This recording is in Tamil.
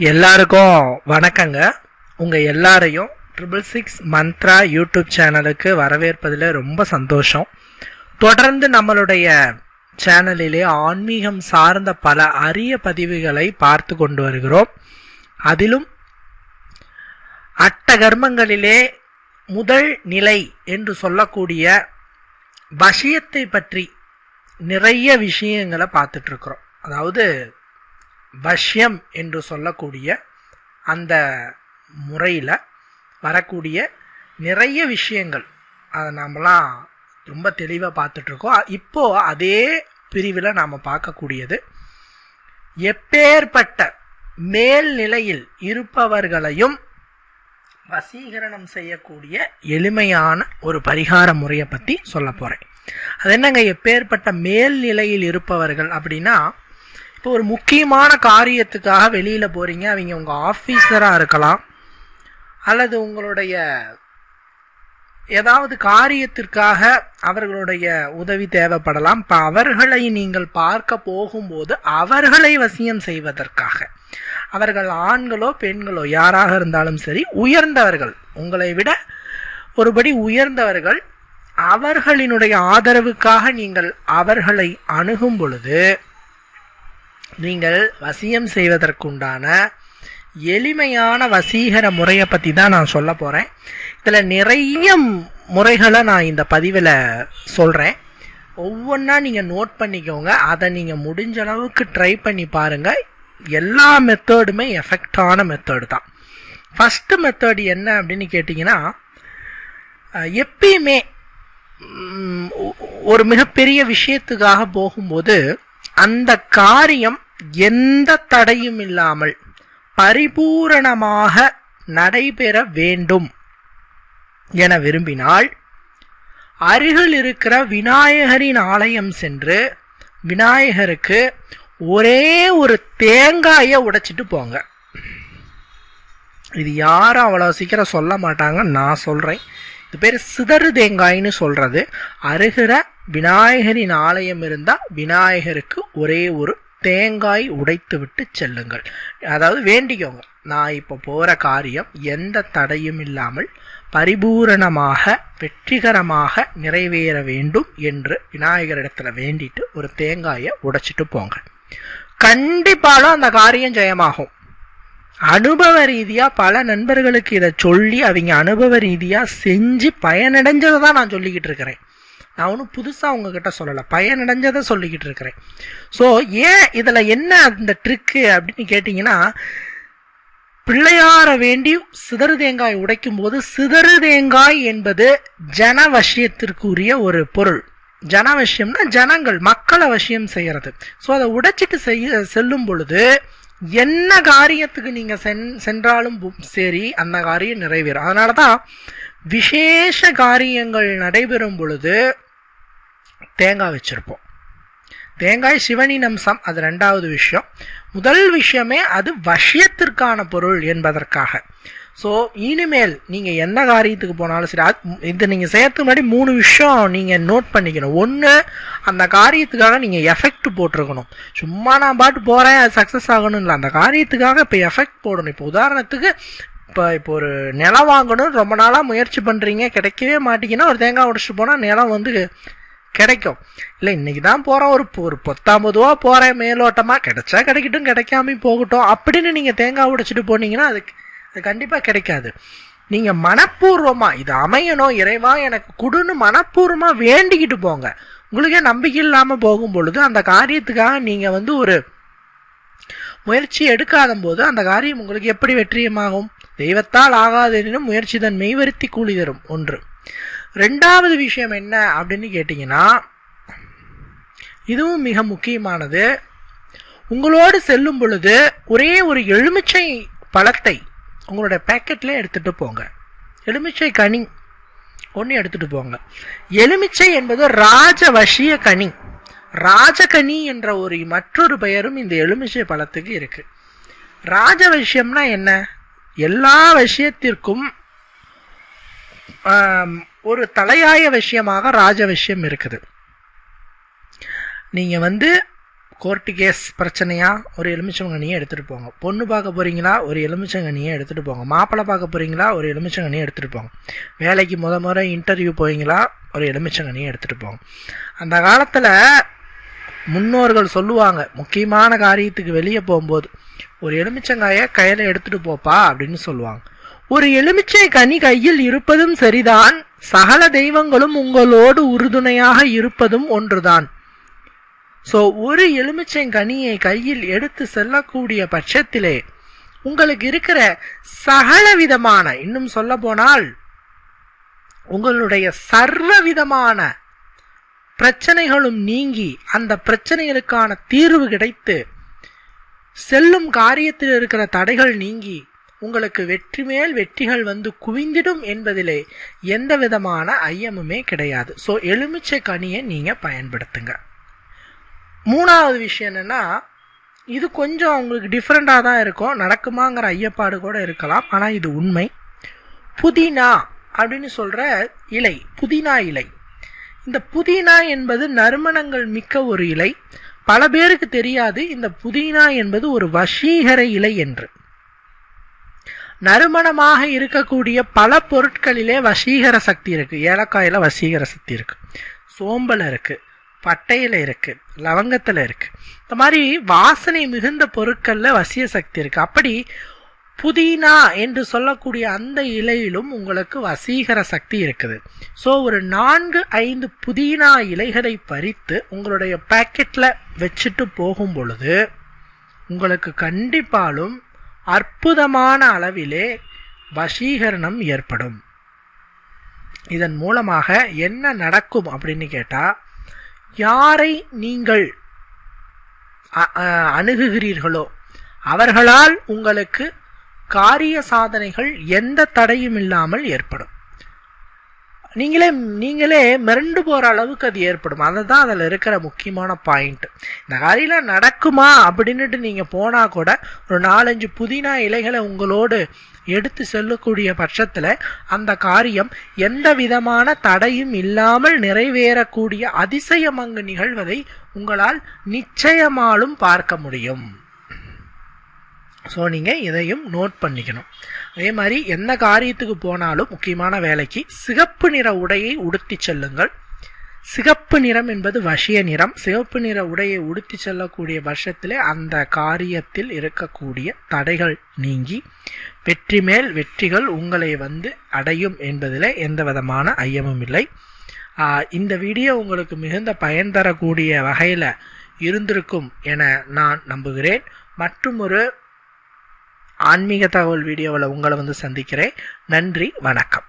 எல்லாருக்கும் வணக்கங்க. உங்கள் எல்லாரையும் 666 மந்த்ரா யூடியூப் சேனலுக்கு வரவேற்பதில் ரொம்ப சந்தோஷம். தொடர்ந்து நம்மளுடைய சேனலிலே ஆன்மீகம் சார்ந்த பல அரிய பதிவுகளை பார்த்து கொண்டு வருகிறோம். அதிலும் அட்டகர்மங்களிலே முதல் நிலை என்று சொல்லக்கூடிய வசியத்தை பற்றி நிறைய விஷயங்களை பார்த்துட்ருக்குறோம். அதாவது வஷ்யம் என்று சொல்லக்கூடிய அந்த முறையில் வரக்கூடிய நிறைய விஷயங்கள் அதை நாமெல்லாம் ரொம்ப தெளிவாக பார்த்துட்ருக்கோம். இப்போது அதே பிரிவில் நாம் பார்க்கக்கூடியது எப்பேற்பட்ட மேல்நிலையில் இருப்பவர்களையும் வசீகரணம் செய்யக்கூடிய எளிமையான ஒரு பரிகார முறையை பற்றி சொல்ல போகிறேன். அது என்னங்க, எப்பேற்பட்ட மேல்நிலையில் இருப்பவர்கள் அப்படின்னா, இப்போ ஒரு முக்கியமான காரியத்துக்காக வெளியில் போகிறீங்க. அவங்க உங்கள் ஆஃபீஸராக இருக்கலாம், அல்லது உங்களுடைய ஏதாவது காரியத்திற்காக அவர்களுடைய உதவி தேவைப்படலாம். இப்போ அவர்களை நீங்கள் பார்க்க போகும்போது அவர்களை வசியம் செய்வதற்காக, அவர்கள் ஆண்களோ பெண்களோ யாராக இருந்தாலும் சரி, உயர்ந்தவர்கள், உங்களை விட ஒருபடி உயர்ந்தவர்கள், அவர்களினுடைய ஆதரவுக்காக நீங்கள் அவர்களை அணுகும் பொழுது நீங்கள் வசியம் செய்வதற்குண்டான எளிமையான வசீகர முறையை பற்றி தான் நான் சொல்ல போகிறேன். இதில் நிறைய முறைகளை நான் இந்த பதிவில் சொல்கிறேன். ஒவ்வொன்றா நீங்கள் நோட் பண்ணிக்கோங்க. அதை நீங்கள் முடிஞ்ச அளவுக்கு ட்ரை பண்ணி பாருங்கள். எல்லா மெத்தடுமே எஃபெக்டான மெத்தடு தான். ஃபஸ்ட்டு மெத்தடு என்ன அப்படின்னு கேட்டிங்கன்னா, எப்பயுமே ஒரு மிகப்பெரிய விஷயத்துக்காக போகும்போது அந்த காரியம் எந்த தடையும் இல்லாமல் பரிபூரணமாக நடைபெற வேண்டும் என விரும்பினால், அருகில் இருக்கிற விநாயகரின் ஆலயம் சென்று விநாயகருக்கு ஒரே ஒரு தேங்காயை உடைச்சிட்டு போங்க. இது யாரும் அவ்வளோ சீக்கிரம் சொல்ல மாட்டாங்க, நான் சொல்கிறேன். இது பேர் சிதறு தேங்காய்னு சொல்கிறது. அருகிற விநாயகரின் ஆலயம் இருந்தால் விநாயகருக்கு ஒரே ஒரு தேங்காய் உடைத்து விட்டு செல்லுங்கள். அதாவது வேண்டிக்கோங்க, நான் இப்போ போகிற காரியம் எந்த தடையும் இல்லாமல் பரிபூரணமாக வெற்றிகரமாக நிறைவேற வேண்டும் என்று விநாயகரிடத்தில் வேண்டிட்டு ஒரு தேங்காயை உடைச்சிட்டு போங்க. கண்டிப்பாலும் அந்த காரியம் ஜெயமாகும். அனுபவ ரீதியாக பல நண்பர்களுக்கு இதை சொல்லி அவங்க அனுபவ ரீதியாக செஞ்சு பயனடைஞ்சதை தான் நான் சொல்லிக்கிட்டு இருக்கிறேன். நான் ஒன்றும் புதுசாக உங்ககிட்ட சொல்லலை, பயனடைஞ்சதை சொல்லிக்கிட்டு இருக்கிறேன். ஸோ ஏன் இதில் என்ன அந்த ட்ரிக்கு அப்படின்னு கேட்டிங்கன்னா, பிள்ளையார வேண்டி சிதறு தேங்காய் உடைக்கும் போது, சிதறு தேங்காய் என்பது ஜனவசியத்திற்குரிய ஒரு பொருள். ஜனவசியம்னா ஜனங்கள், மக்களை வசியம் செய்கிறது. ஸோ அதை உடைச்சிட்டு செல்லும் பொழுது என்ன காரியத்துக்கு நீங்கள் சென்றாலும் சரி, அந்த காரியம் நிறைவேறும். அதனால தான் விசேஷ காரியங்கள் நடைபெறும் பொழுது தேங்காய் வச்சிருப்போம். தேங்காய் சிவனின் அம்சம், அது ரெண்டாவது விஷயம். முதல் விஷயமே அது வசியத்திற்கான பொருள் என்பதற்காக. ஸோ இனிமேல் நீங்கள் எந்த காரியத்துக்கு போனாலும் சரி, இது நீங்கள் செய்யறதுக்கு முன்னாடி 3 விஷயம் நீங்கள் நோட் பண்ணிக்கணும். ஒன்று, அந்த காரியத்துக்காக நீங்கள் எஃபெக்ட் போட்டிருக்கணும். சும்மா நான் பாட்டு போகிறேன் அது சக்ஸஸ் ஆகணும் இல்லை, அந்த காரியத்துக்காக இப்போ எஃபெக்ட் போடணும். இப்போ உதாரணத்துக்கு இப்போ ஒரு நிலம் வாங்கணும், ரொம்ப நாளாக முயற்சி பண்ணுறீங்க, கிடைக்கவே மாட்டீங்கன்னா ஒரு தேங்காய் உடைச்சிட்டு போனால் நிலம் வந்து கிடைக்கும். இல்லை இன்னைக்கு தான் போகிறோம், ஒரு 19 ரூபா போகிறேன் மேலோட்டமாக, கிடைச்சா கிடைக்கட்டும், கிடைக்காம போகட்டும் அப்படின்னு நீங்கள் தேங்காய் உடைச்சிட்டு போனீங்கன்னா அது கண்டிப்பாக கிடைக்காது. நீங்கள் மனப்பூர்வமாக இது அமையணும், இறைவா எனக்கு கொடுன்னு மனப்பூர்வமாக வேண்டிக்கிட்டு போங்க. உங்களுக்கே நம்பிக்கை இல்லாமல் போகும் பொழுது அந்த காரியத்துக்காக நீங்கள் வந்து ஒரு முயற்சி எடுக்காத போது அந்த காரியம் உங்களுக்கு எப்படி வெற்றியமாகும்? தெய்வத்தால் ஆகாதெனும் முயற்சி தன் மெய்வருத்தி கூலி தரும். ஒன்று. ரெண்டாவது விஷயம் என்ன அப்படின்னு கேட்டிங்கன்னா, இதுவும் மிக முக்கியமானது. உங்களோடு செல்லும் பொழுது ஒரே ஒரு எலுமிச்சை பழத்தை உங்களுடைய பேக்கெட்ல எடுத்துட்டு போங்க. எலுமிச்சை கனி ஒன்று எடுத்துட்டு போங்க. எலுமிச்சை என்பது ராஜவசிய கனி. ராஜகனி என்ற ஒரு மற்றொரு பெயரும் இந்த எலுமிச்சை பழத்துக்கு இருக்கு. ராஜவசியம்னா என்ன? எல்லா விஷயத்திற்கும் ஒரு தலையாய விஷயமாக ராஜவசியம் இருக்குது. நீங்க வந்து கோர்ட்டு கேஸ் பிரச்சனையா ஒரு எலுமிச்சங்கனியை எடுத்துகிட்டு போங்க. பொண்ணு பார்க்க போகிறீங்களா ஒரு எலுமிச்சங்கனியை எடுத்துகிட்டு போங்க. மாப்பிள்ளை பார்க்க போகிறீங்களா ஒரு எலுமிச்சங்கனியை எடுத்துகிட்டு போங்க. வேலைக்கு முறை இன்டர்வியூ போவீங்களா ஒரு எலுமிச்சங்கனியை எடுத்துகிட்டு போங்க. அந்த காலத்தில் முன்னோர்கள் சொல்லுவாங்க, முக்கியமான காரியத்துக்கு வெளியே போகும்போது ஒரு எலுமிச்சங்காயை கையில் எடுத்துகிட்டு போப்பா அப்படின்னு சொல்லுவாங்க. ஒரு எலுமிச்சை கனி கையில் இருப்பதும் சரிதான், சகல தெய்வங்களும் உங்களோடு உறுதுணையாக இருப்பதும் ஒன்றுதான். ஸோ ஒரு எலுமிச்சை கனியை கையில் எடுத்து செல்லக்கூடிய பட்சத்திலே உங்களுக்கு இருக்கிற சகல விதமான, இன்னும் சொல்ல போனால் உங்களுடைய சர்வ விதமான பிரச்சனைகளும் நீங்கி அந்த பிரச்சனைகளுக்கான தீர்வு கிடைத்து செல்லும் காரியத்தில் இருக்கிற தடைகள் நீங்கி உங்களுக்கு வெற்றி மேல் வெற்றிகள் வந்து குவிந்திடும் என்பதிலே எந்த விதமான ஐயமுமே கிடையாது. ஸோ எலுமிச்சை கனியை நீங்கள் பயன்படுத்துங்க. மூணாவது விஷயம் என்னென்னா, இது கொஞ்சம் உங்களுக்கு டிஃப்ரெண்ட்டாக தான் இருக்கும், நடக்குமாங்கிற ஐயப்பாடு கூட இருக்கலாம், ஆனால் இது உண்மை. புதினா அப்படின்னு சொல்கிற இலை, புதினா இலை. இந்த புதினா என்பது நறுமணங்கள் மிக்க ஒரு இலை. பல பேருக்கு தெரியாது இந்த புதினா என்பது ஒரு வசீகர இலை என்று. நறுமணமாக இருக்கக்கூடிய பல பொருட்களிலே வசீகர சக்தி இருக்கு. ஏலக்காயில வசீகர சக்தி இருக்கு, சோம்பல் இருக்கு, பட்டையில இருக்கு, லவங்கத்துல இருக்கு. இந்த மாதிரி வாசனை மிகுந்த பொருட்கள்ல வசிய சக்தி இருக்கு. அப்படி புதினா என்று சொல்லக்கூடிய அந்த இலையிலும் உங்களுக்கு வசீகர சக்தி இருக்குது. ஸோ ஒரு 4-5 புதினா இலைகளை பறித்து உங்களுடைய பாக்கெட்ல வச்சுட்டு போகும் பொழுது உங்களுக்கு கண்டிப்பாலும் அற்புதமான அளவிலே வசீகரணம் ஏற்படும். இதன் மூலமாக என்ன நடக்கும் அப்படின்னு கேட்டா, யாரை நீங்கள் அணுகுகிறீர்களோ அவர்களால் உங்களுக்கு காரிய சாதனைகள் எந்த தடையும் இல்லாமல் ஏற்படும். நீங்களே மிரண்டு போற அளவுக்கு அது ஏற்படும். அதுதான் அதில் இருக்கிற முக்கியமான பாயிண்ட். இந்த காரியம் நடக்குமா அப்படின்னுட்டு நீங்க போனா கூட ஒரு 4-5 புதினா இலைகளை உங்களோடு எடுத்து செல்லக்கூடிய பட்சத்துல அந்த காரியம் எந்த விதமான தடையும் இல்லாமல் நிறைவேறக்கூடிய அதிசயம் அங்கு நிகழ்வதை உங்களால் நிச்சயமாலும் பார்க்க முடியும். ஸோ நீங்கள் இதையும் நோட் பண்ணிக்கணும். அதே மாதிரி எந்த காரியத்துக்கு போனாலும் முக்கியமான வேலைக்கு சிகப்பு நிற உடையை உடுத்தி செல்லுங்கள். சிகப்பு நிறம் என்பது வசிய நிறம். சிகப்பு நிற உடையை உடுத்தி செல்லக்கூடிய பட்சத்திலே அந்த காரியத்தில் இருக்கக்கூடிய தடைகள் நீங்கி வெற்றி மேல் வெற்றிகள் உங்களை வந்து அடையும் என்பதில் எந்த விதமான ஐயமும் இல்லை. இந்த வீடியோ உங்களுக்கு மிகுந்த பயன் தரக்கூடிய வகையில் இருந்திருக்கும் என நான் நம்புகிறேன். மற்றும் ஒரு ஆன்மீக தகவல் வீடியோவில் உங்களை வந்து சந்திக்கிறேன். நன்றி, வணக்கம்.